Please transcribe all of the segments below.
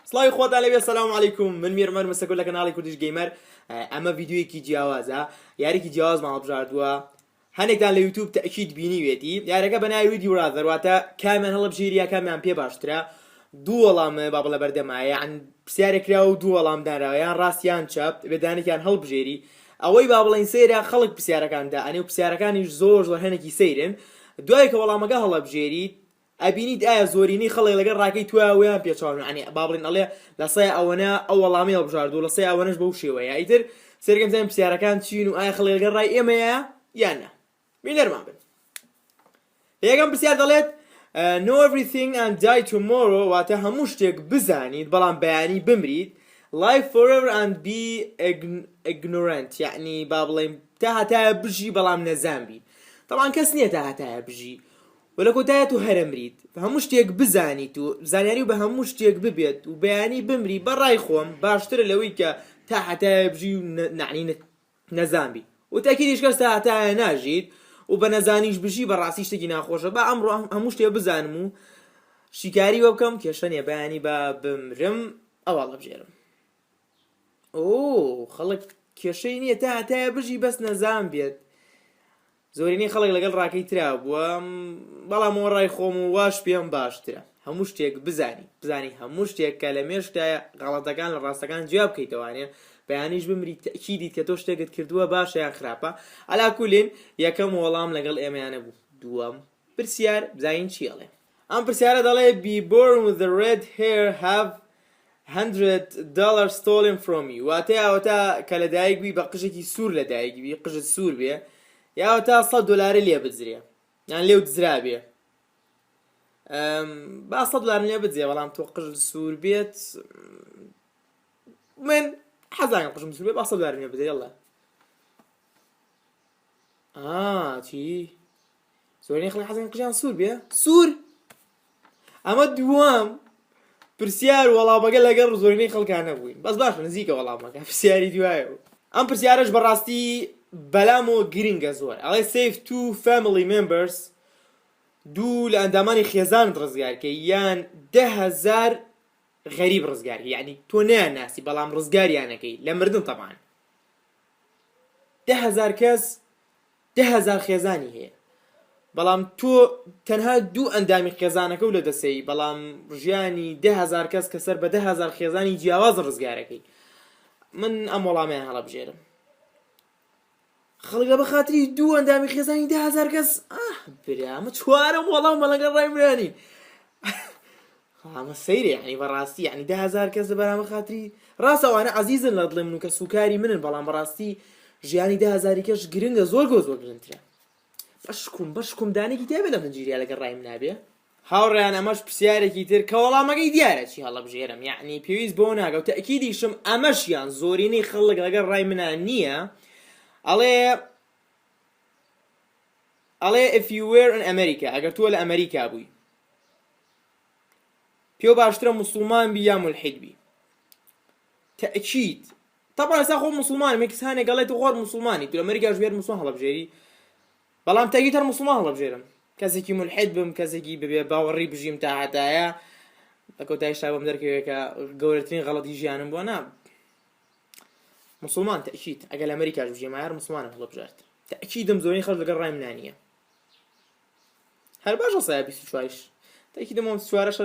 سڵاوی خۆتان لەبێ سەلام عەلەیکوم من میرمەر مەسەکۆ لە کەناڵی کوردیش گەیمەر. ئەمە ڤیدیۆیەکی جیاوازە، یاریکی جیاوازمان هەڵبژاردووە. هەندێکتان لە یوتیوب تەئکید بینیوێتی یارەکە بە ناوی ویدیۆ ڕادەر، واتە کامیان هەڵبژێری یا کامیان پێ باشترە. دوو وەڵامە با بڵێ بەردەمایە، یان پرسیارێک کراوە و دوو وەڵام دانراوە، یان ڕاستیان چەپ بێدانێکیان هەڵبژێری. ئەوەی با بڵێن سەیرە خەڵک پرسیارەکاندا ئەنێ و پرسیارەکانیش زۆر هەنێکی سەیرن. دوای کە وەڵامەکە هەڵبژێریت ئەبینیت ئایا زۆرینەی خەڵک لەگەڵ ڕاکەی تویان پێچاون، عنی با بڵێن ئەڵێ لە سەی ئەوەنە ئەو وەڵامی هەڵبژاردووە، لە سەی ئەوەنەش بەو شێوەیە. ئیتر سەرگەم زانین پرسیارەکان چین و ئایا خەڵک لەگەڵ ڕای ئێمەیە یان نا. بینەرمان بن. یەکەم پرسیار دەڵێت know everything and die tomorrow، واتە هەموو شتێک بزانیت بەڵام بەیانی بمریت. live forever and be ignorant، یعنی با بڵێن تا هەتایە بژی بەڵام نەزان بیت. طبعا کەس نییە تا هەتایە بژی ولا کۆتایەت و هەرمریت، هەموو شتێک بزانیت و زانیاری و بە هەموو شتێک ببێت و بەیانی بمری. بەڕای خۆم باشترە لەوەی کە تا هەتایە بژی و نعنی نەزانبی و تاکیدیش کەس تا هەتایە ناژیت و بە نەزانیش بژی بەڕاستی شتێکی ناخۆشە. با ئەمڕۆ هەموو شتێک بزانم و شیکاری وە بکەم کێشە نیە بەیانی بە بمرم ئەوە هەڵبژێرم. خەڵک کێشەی نییە تا هەتایە بژی بەس نەزان بێت. زۆرینەی خەڵک لەگەڵ ڕاکەی ترا بووە، بەڵام ڕای خۆم و واش پێم باشترە هەموو شتێک بزانی هەموو شتێک کە لە مێشتایە غەڵەتەکان لە ڕاستەکان جواب بکەیتەوانێ بەیانیش بمری تەکیدیت کە تۆ شتێکت کردووە باشە یان خراپە. ئەلاکولین یەکەم وەڵام لەگەڵ ئێمەیانە بوو. دووەم پرسیار بزانین چی ئەڵێ. ئەم پرسیارە دەڵێ be born with the red hair have $100 stolen from you، واتە یاوەتا کە لەدایک بی بە قژێکی سوور لەدایک بی، قژت سوور بێ، یاوەتا $100 لێ بجرێ یان لێو دزرا بێ. با $100 لێ بجێ بەڵام تۆ قژت سوور بێت. من حەزانم قژم سوور بێ، با $100 لێ بجێ. یەڵا چی زۆرینەی خەڵک حەزان قژیان سوور بێ. سوور ئەمە دووەم پرسیار وەڵامەکە لەگەڵ زۆرینەی خەڵکانە بووین، بەس باشە نزیکە وەڵامەکە پرسیاری دوایە بوو. ئەم پرسیارەش بەڕاستی بەلام و گرینگە زۆر. ئەڵێ save 2 family members، دوو لە ئەندامانی خێزانت ڕزگارکە یان 10,000 غەریب ڕزگارکە، یعنی تۆ ناناسی بەڵام ڕزگاریانەکەی لە مردن. طبعا 10,000 کەس 10,000 خێزانی هەیە، بەڵام تۆ تەنها دوو ئەندامی خێزانەکە و لە دەسەی، بەڵام ژیانی 10,000 کەس کە سەر بە 10,000 خێزانی جیاواز ڕزگارەکەی. من ئەم وەڵامیان هەڵبژێرم. خەڵکە بە خاتری دوو ئەندامی خێزانی 10,000 کەس برامە چوارم وەڵامە لەگەڵ ڕای مرانی. ئەمە سەیرە، یعنی بەڕاستی یعنی 10,000 کەس بەرامە خاتری ڕاستەوانە عەزیزن لە دڵێ من و کە سوکاری منن، بەڵام بەڕاستی ژیانی 10,000 کەش گرنگە، زۆر گرنگترە. بەشکوم دانێکی تێبێت لە منجیریا لەگەڵ ڕایم نابێ. هاوڕێیان ئەمەش پرسیارێکی تر کە وەڵامەکەی دیارە چی هەڵبژێرم، یعنی پێویست بۆ ناگە و تەئکیدیشم ئەمەشیان زۆرینەی خەڵک لەگەڵ ڕای منان نییە. ئەڵێ if you were in America، ئەگەر تۆ لە ئەمریکا بووی پێو باشترە موسڵمان بی یا مولحید بی. تەئکید طبعا ئێستا خۆ موسڵمانم، کەسانێک گەڵێت خۆر موسڵمانی تو لە ئەمریکا ژێر موسڵمان هەڵبژێری، بەڵام تەگیت هەر موسڵمان هەڵبژێرم. کەسێکی مولحید بم، کەسێکی ببێ باوەڕی بژیم تا هەتایە بە کۆتاییشتا بۆم دەرکەوێت کە گەورەترین غەڵەتی ژیانم بووە. نا موسڵمان تەئکید ئەگەر لە ئەمریکاش بژیم هەر موسڵمانم هەڵبژارد. تەئکیدم زۆرین خەڵک لەگەڵ ڕای منانیە. هەر باشە سایە 24ش تەئکیدم 24ش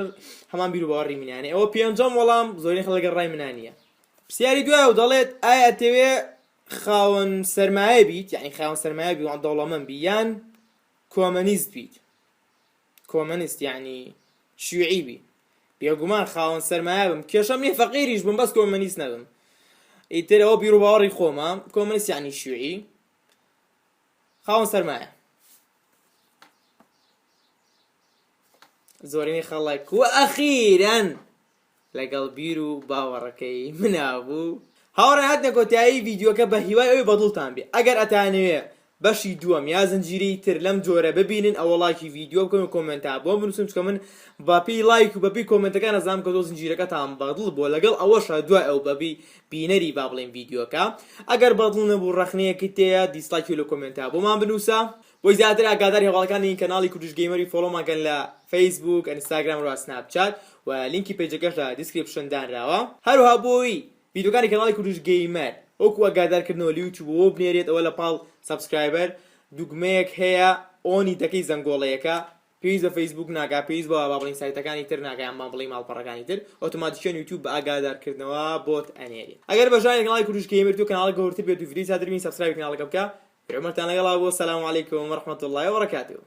هەمان بیر و باوەڕی منانێ. ئەوە پێنجەم وەڵام زۆرین خەڵک لەگەڵ ڕای منانیە. پرسیاری دوایە و دەڵێت ئایا ئەتەوێ خاوەن سەرمایە بیت، یعنی خاوەن سەرمایە بی و دەوڵەمەند بی، یان کۆمەنیست بیت. کۆمەنیست یعنی شیوعی بی. بێگومان خاوەن سەرمایە بم، کێشەم نییە فەقیریش بم، بەس کۆمەنیست نەبم. ئیتر ئەوە بیر و باوەڕی خۆمە. کۆمەنیست یعنی شیوعی، خاوەن سەرمایە. زۆرینەی خەڵک و ئەخیرەن لەگەڵ بیر و باوەڕەکەی منابوو. هاوڕێ هاتنە کۆتایی ڤیدیۆکە بە هیوای ئەوەی بەدڵتان بێ. ئەگەر ئەتانەوێ بەشی دووەم یا زنجیرەی تر لەم جۆرە ببینن، ئەوە لایکی ڤیدیۆ بکەن و کۆمنتا بۆ بنووسن، چکە من باپی لایک و بەپی کۆمنتەکان ئەزانم کە تۆ زنجیرەکەتان بەدڵ بۆ لەگەڵ ئەوەشە دوای ئەو بەبی بینەری با بڵێن ڤیدیۆکە. ئەگەر بەدڵ نەبوو ڕەخنەیەکی تەیە دیسلایکی لە کۆمنتا بۆمان بنووسە. بۆی زیاتر ئاگاداری هەواڵەکانی کەناڵی کوردش گەیمەری فۆلۆمانکەن لە فەیسبوک، ئینستاگرام و سناپچات و لینکی پێجەکەش لە دیسکریپشن دانراوە. هەروها بۆی ڤیدیۆکانی کەناڵی کوردش گەیمەر وەکو ئاگادارکردنەوە لە یوتیوبەوە بنێرێت ئەوە لە پاڵ سەبسکرایبەر دوگمەیەک هەیە ئۆنی دەکەی زەنگۆڵەیەەکە پێویست بە فەیسبوک ناکا، پێویست بە با بڵین سایتەکانی تر ناکەیان با بڵین ماڵپەڕەکانی تر، ئۆتۆماتیکیان یوتیوب بە ئاگادارکردنەوە بۆت ئەنێری. ئەگەر بەژانی کەناڵی کوردش گەیمەر تو کەناڵە گەورەتر بێت و ڤیدیۆی زیاتر بین سەبسکرایب کەناڵەکە بکە. پێشمەرتان لەگەڵا بۆ سەلام عەلەیکوم وەڕەحمەتوڵڵاهی وبەرەکاتوه.